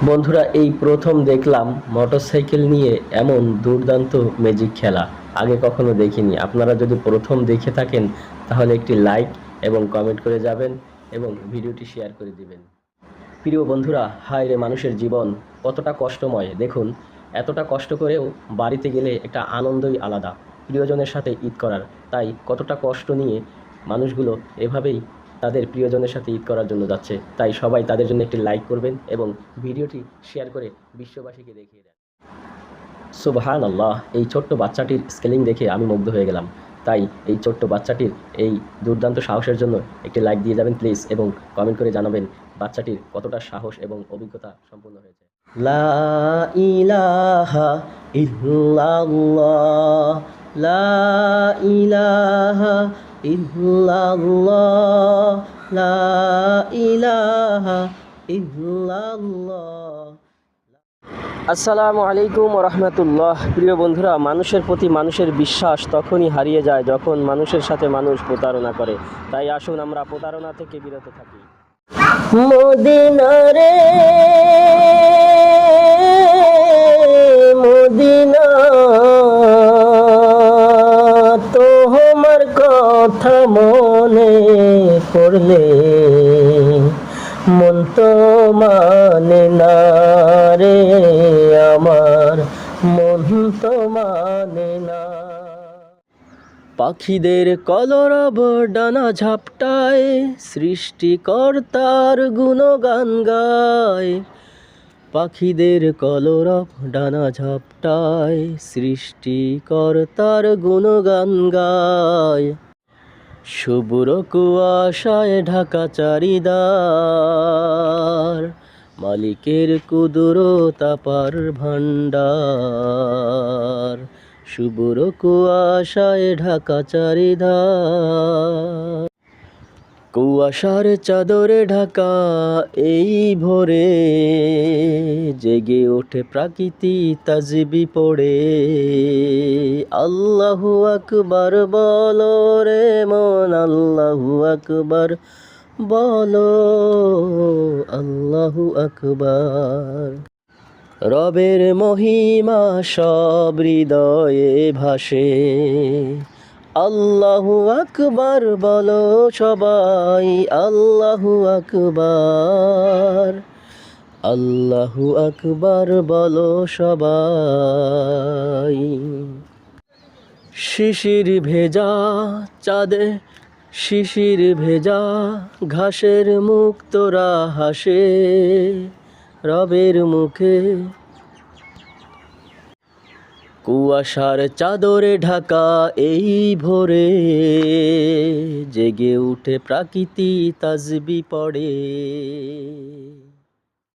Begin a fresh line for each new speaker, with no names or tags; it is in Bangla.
বন্ধুরা, এই প্রথম দেখলাম মোটরসাইকেল নিয়ে এমন দুর্দান্ত ম্যাজিক খেলা। আগে কখনো দেখিনি। আপনারা যদি প্রথম দেখে থাকেন তাহলে একটি লাইক এবং কমেন্ট করে যাবেন এবং ভিডিওটি শেয়ার করে দিবেন। প্রিয় বন্ধুরা, হায় রে মানুষের জীবন কতটা কষ্টময় দেখুন। এতটা কষ্ট করেও বাড়িতে গেলে একটা আনন্দই আলাদা, প্রিয়জনের সাথে ঈদ করার। তাই কতটা কষ্ট নিয়ে মানুষগুলো এভাবেই তাদের প্রিয়জনের সাথে ঈদ করার জন্য যাচ্ছে। তাই সবাই তাদের জন্য একটি লাইক করবেন এবং ভিডিওটি শেয়ার করে বিশ্ববাসীকে দেখিয়ে দেন। সুবহানাল্লাহ! এই ছোট্ট বাচ্চাটির স্কেলিং দেখে আমি মুগ্ধ হয়ে গেলাম। তাই এই ছোট্ট বাচ্চাটির এই দুর্দান্ত সাহসের জন্য একটি লাইক দিয়ে যাবেন প্লিজ এবং কমেন্ট করে জানাবেন বাচ্চাটির কতটা সাহস এবং অভিজ্ঞতা সম্পূর্ণ হয়েছে। লা ইলাহা ইল্লাল্লাহ, লা ইলাহা ইল্লাল্লাহ, লা ইলাহা ইল্লাল্লাহ। আসসালামু আলাইকুম রহমতুল্লাহ। প্রিয় বন্ধুরা, মানুষের প্রতি মানুষের বিশ্বাস তখনই হারিয়ে যায় যখন মানুষের সাথে মানুষ প্রতারণা করে। তাই আসুন আমরা প্রতারণা থেকে বিরত থাকি। মদিনা রে মদিনা, তোমার কথা মনে পড়লে মন তো মানে না রে, আমার মন তো মানে না। পাখিদের কলরব ডানা ঝাপটায় সৃষ্টিকর্তার গুণগান গায়। পাখিদের কলরব ডানা ঝাপটায় সৃষ্টিকর্তার গুণগান গায়। শুভ্র কুয়াশায় ঢাকা চারিদার, মালিকের কুদরত আপার ভান্ডার। শুভ্র কুয়াশায় ঢাকা চারিদার, কুয়াশার চাদরে ঢাকা এই ভোরে জেগে ওঠে প্রাকৃতি তাজবি পড়ে। আল্লাহু আকবার বলো রে মন, আল্লাহু আকবার বলো, আল্লাহু আকবার। রবের মহিমা সব হৃদয়ে ভাসে, আল্লাহু আকবার বলো সবাই, আল্লাহু আকবার, আল্লাহু আকবার বলো সবাই। শিশির ভেজা চাঁদে শিশির ভেজা ঘাসের মুখ তোরা হাসে, রবের মুখে কুয়াশার চাদরে ঢাকা এই ভোরে জেগে উঠে প্রাকৃতি তাজবি পড়ে।